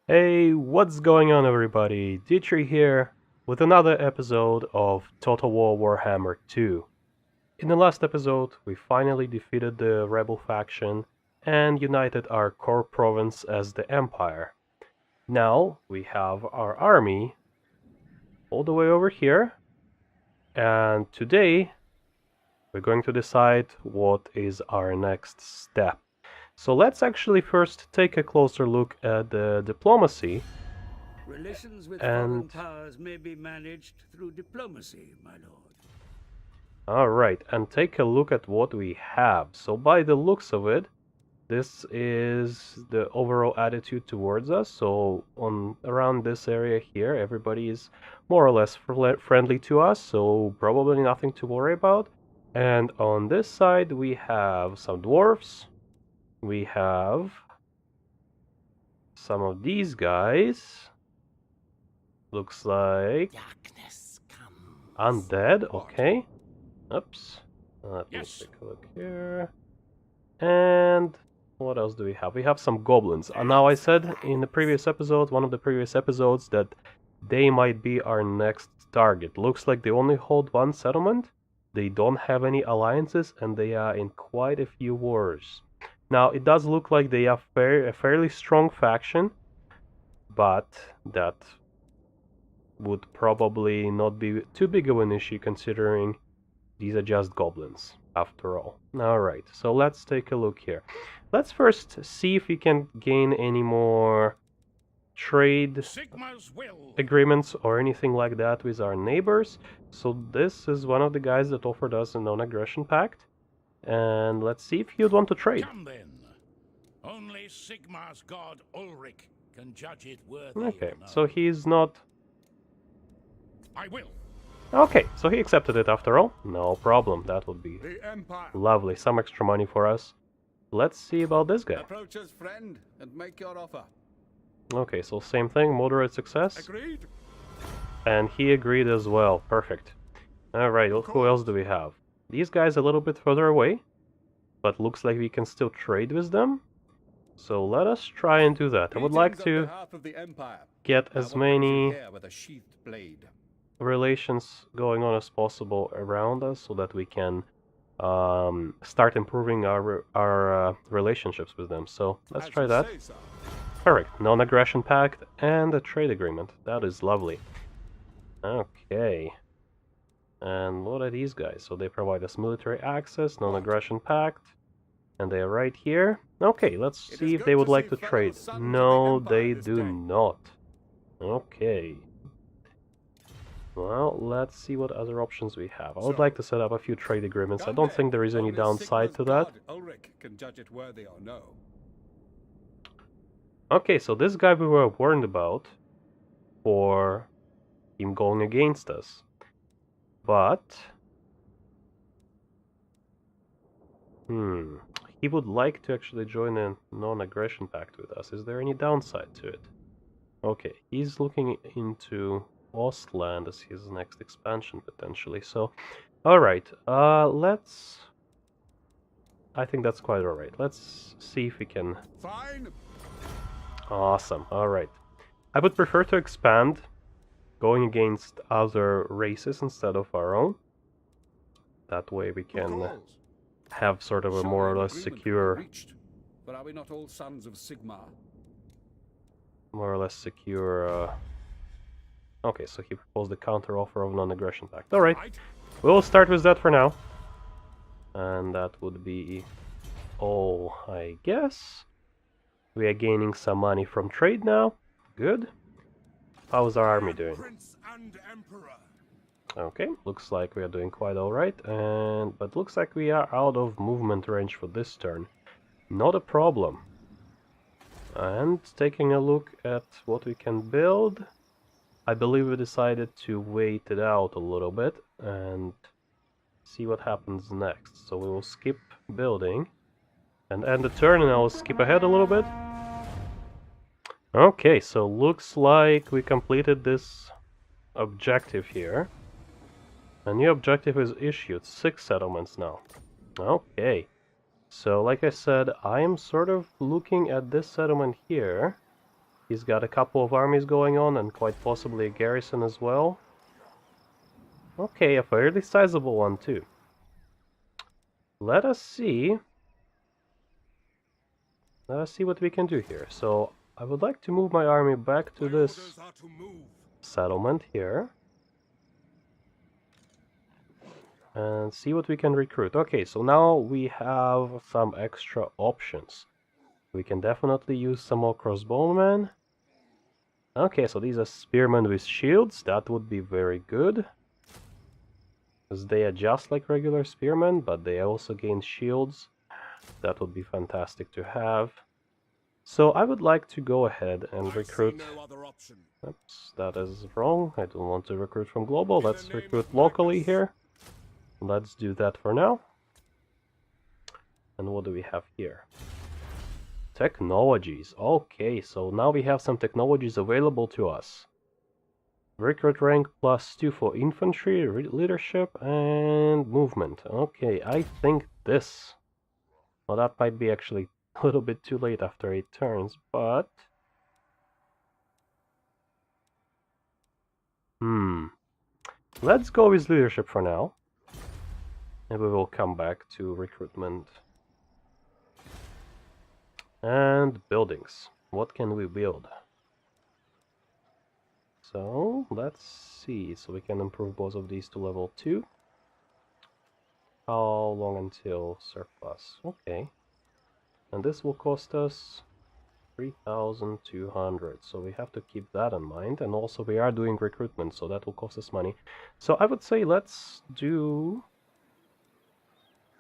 Hey, what's going on everybody? DTREE here with another episode of Total War Warhammer 2. In the last episode, we finally defeated the rebel faction and united our core province as the Empire. Now we have our army all the way over here, and today we're going to decide what is our next step. So let's actually first take a closer look at the diplomacy. Relations with And foreign powers may be managed through diplomacy, my lord. alright, and take a look at what we have. So by the looks of it, this is the overall attitude towards us. So around this area here, everybody is more or less friendly to us, so probably nothing to worry about. And on this side we have some dwarfs. We have some of these guys. Looks like undead, okay. Oops. Let me take a look here. And what else do we have? We have some goblins. Now I said in the previous episode, one of the previous episodes, that they might be our next target. Looks like they only hold one settlement. They don't have any alliances and they are in quite a few wars. Now it does look like they are a fairly strong faction, but that would probably not be too big of an issue considering these are just goblins after all. Alright, so let's take a look here. Let's first see if we can gain any more trade agreements or anything like that with our neighbors. So this is one of the guys that offered us a non-aggression pact. And let's see if you'd want to trade. Come then. Only Sigmar's god Ulrich can judge it worthy. Okay, so he's not... I will. Okay, so he accepted it after all. No problem, that would be lovely. Some extra money for us. Let's see about this guy. Approach us, friend, and make your offer. Okay, so same thing, moderate success. Agreed. And he agreed as well. Perfect. Alright, who else do we have? These guys a little bit further away, but looks like we can still trade with them. So let us try and do that. I would like to get as many relations going on as possible around us so that we can start improving our relationships with them. So let's try that. Perfect. Non-aggression pact and a trade agreement. That is lovely. Okay. And what are these guys? So they provide us military access, non-aggression pact, and they are right here. Okay, let's see if they would like to trade. No, they do not. Okay. Well, let's see what other options we have. I would like to set up a few trade agreements. I don't think there is any downside to that. Okay, so this guy we were warned about for him going against us. But he would like to actually join a non-aggression pact with us. Is there any downside to it? Okay, he's looking into Ostland as his next expansion potentially. So, alright, let's... I think that's quite alright. Let's see if we can... Fine. Awesome, alright. I would prefer to expand, going against other races instead of our own. That way we can have sort of a more or less secure... But are we not all sons of Sigmar? More or less secure... Okay, so he proposed the counter-offer of non-aggression pact. Alright, we'll start with that for now. And that would be all, I guess. We are gaining some money from trade now. Good. How's our army doing? Okay, looks like we are doing quite alright, but looks like we are out of movement range for this turn. Not a problem. And taking a look at what we can build, I believe we decided to wait it out a little bit and see what happens next. So we will skip building and end the turn, and I'll skip ahead a little bit. Okay, so looks like we completed this objective here. A new objective is issued, 6 settlements now. Okay, so like I said, I am sort of looking at this settlement here He's got a couple of armies going on and quite possibly a garrison as well. Okay, a fairly sizable one too. Let us see. Let us see what we can do here. So I would like to move my army back to this settlement here. And see what we can recruit. Okay, so now we have some extra options. We can definitely use some more crossbowmen. Okay, so these are spearmen with shields. That would be very good. Because they adjust like regular spearmen, but they also gain shields. That would be fantastic to have. So I would like to go ahead and recruit... Oops, that is wrong. I don't want to recruit from global. Let's recruit locally here. Let's do that for now. And what do we have here? Technologies. Okay, so now we have some technologies available to us. Recruit rank +2 for infantry, leadership, and movement. Okay, I think this... Well, that might be actually a little bit too late after 8 turns, but... Let's go with leadership for now. And we will come back to recruitment. And buildings. What can we build? So, let's see. So we can improve both of these to level 2. How long until surplus? Okay. And this will cost us 3,200. So we have to keep that in mind. And also we are doing recruitment, so that will cost us money. So I would say let's do...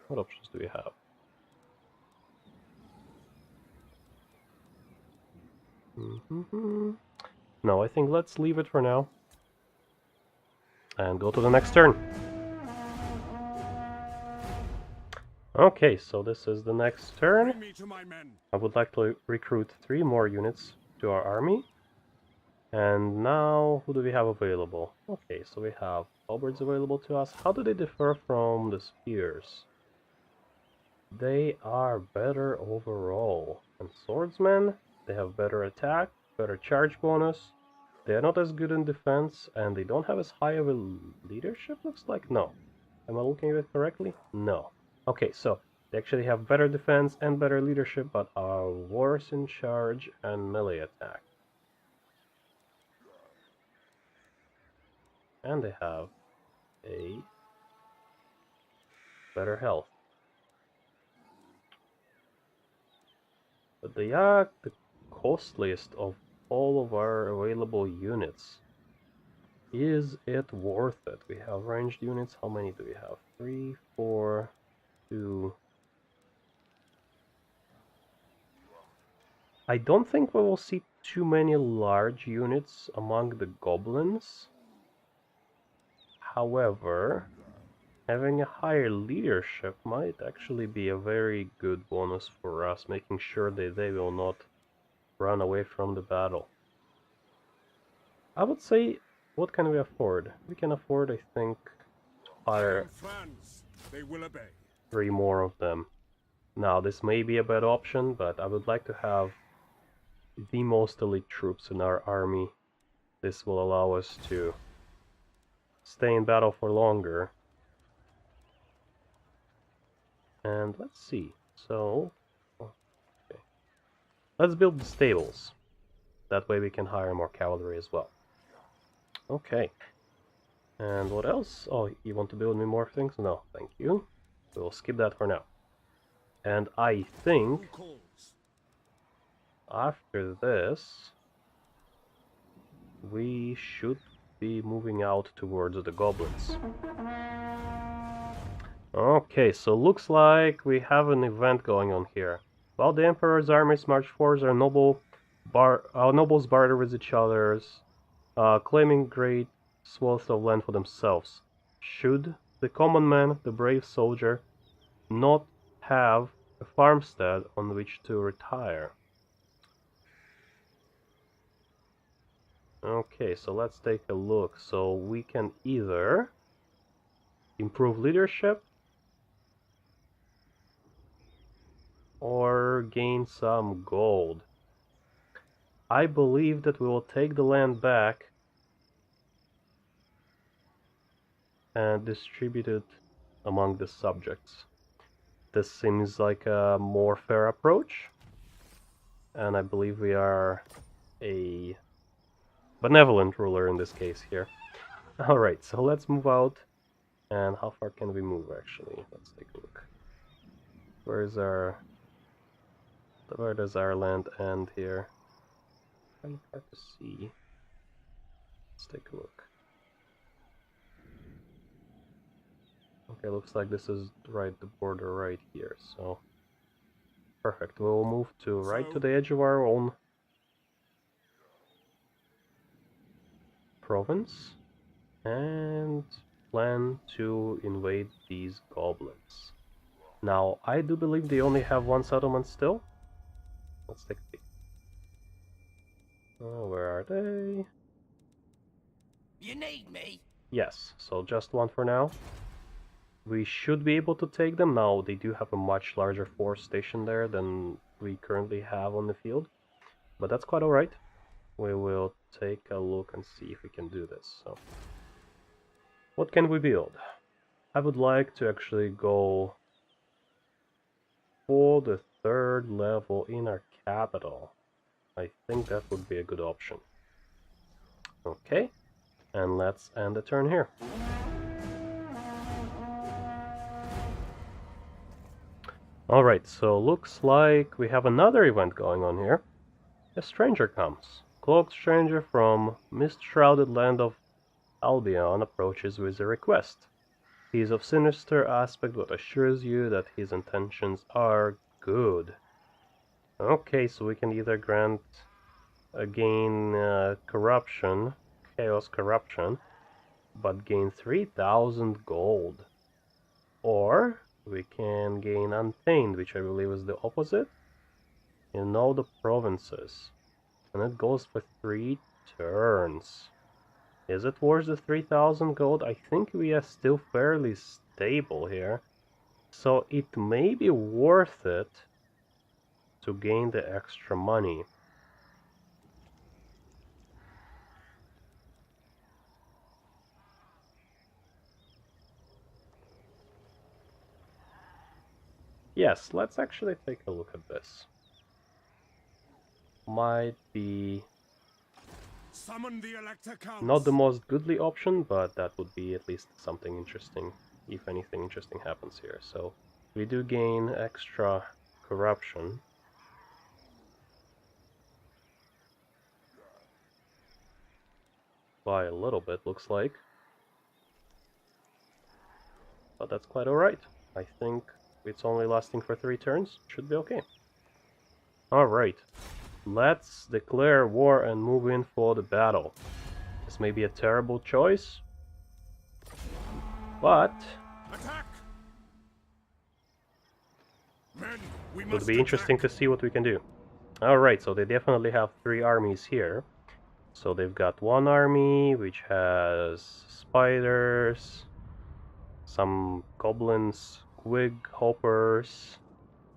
What options do we have? No, I think let's leave it for now. And go to the next turn. Okay, so this is the next turn. I would like to recruit 3 more units to our army. And now, who do we have available? Okay, so we have halberds available to us. How do they differ from the spears? They are better overall. And swordsmen, they have better attack, better charge bonus. They are not as good in defense, and they don't have as high of a leadership, looks like? No. Am I looking at it correctly? No. Okay, so they actually have better defense and better leadership, but are worse in charge and melee attack. And they have a better health. But they are the costliest of all of our available units. Is it worth it? We have ranged units. How many do we have? 3, 4, 2... I don't think we will see too many large units among the goblins. However, having a higher leadership might actually be a very good bonus for us, making sure that they will not run away from the battle. I would say, what can we afford? We can afford, I think, to hire 3 more of them. Now, this may be a bad option, but I would like to have the most elite troops in our army. This will allow us to stay in battle for longer. And let's see. So, okay. Let's build the stables. That way we can hire more cavalry as well. Okay. And what else? Oh, you want to build me more things? No, thank you. We'll skip that for now. And I think after this, we should be moving out towards the goblins. Okay, so looks like we have an event going on here. While the Emperor's armies march forwards, our nobles barter with each other, claiming great swaths of land for themselves. Should the common man, the brave soldier, not have a farmstead on which to retire? Okay, so let's take a look. So we can either improve leadership or gain some gold. I believe that we will take the land back and distribute it among the subjects. This seems like a more fair approach, and I believe we are a benevolent ruler in this case here. Alright, so let's move out. And how far can we move actually? Let's take a look. Where does our land end here? Kind of hard to see. Let's take a look. Okay, looks like this is right the border right here, so perfect. We'll move to right to the edge of our own province and plan to invade these goblins. Now, I do believe they only have one settlement still. Let's take a peek. Oh, where are they? You need me? Yes, so just one for now. We should be able to take them. Now, they do have a much larger force station there than we currently have on the field. But that's quite alright. We will take a look and see if we can do this. So, what can we build? I would like to actually go for the 3rd level in our capital. I think that would be a good option. Okay, and let's end the turn here. Alright, so looks like we have another event going on here. A stranger comes. Cloaked stranger from mist-shrouded land of Albion approaches with a request. He is of sinister aspect but assures you that his intentions are good. Okay, so we can either grant gain corruption, chaos corruption, but gain 3,000 gold. Or we can gain untamed, which I believe is the opposite. You know the provinces. And it goes for 3 turns. Is it worth the 3,000 gold? I think we are still fairly stable here. So it may be worth it to gain the extra money. Yes, let's actually take a look at this. Might be Summon the Elector Counts. not the most goodly option, but that would be at least something interesting, if anything interesting happens here. So we do gain extra corruption. By a little bit, looks like. But that's quite alright. I think it's only lasting for 3 turns. Should be okay. Alright. Let's declare war and move in for the battle. This may be a terrible choice, but Attack! Men, we it must would be interesting to see what we can do. Alright, so they definitely have 3 armies here. So they've got one army which has spiders, some goblins, squig hoppers,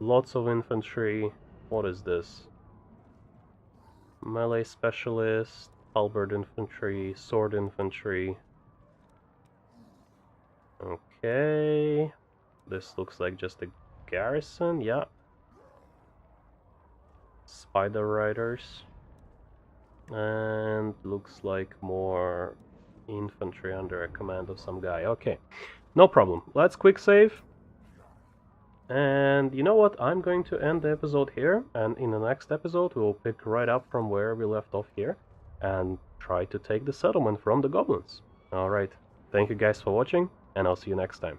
lots of infantry. What is this? Melee specialist, halberd infantry, sword infantry. Okay, this looks like just a garrison, yeah. Spider riders. And looks like more infantry under a command of some guy. Okay, no problem. Let's quick save. And you know what? I'm going to end the episode here. And in the next episode, we'll pick right up from where we left off here. And try to take the settlement from the goblins. Alright, thank you guys for watching. And I'll see you next time.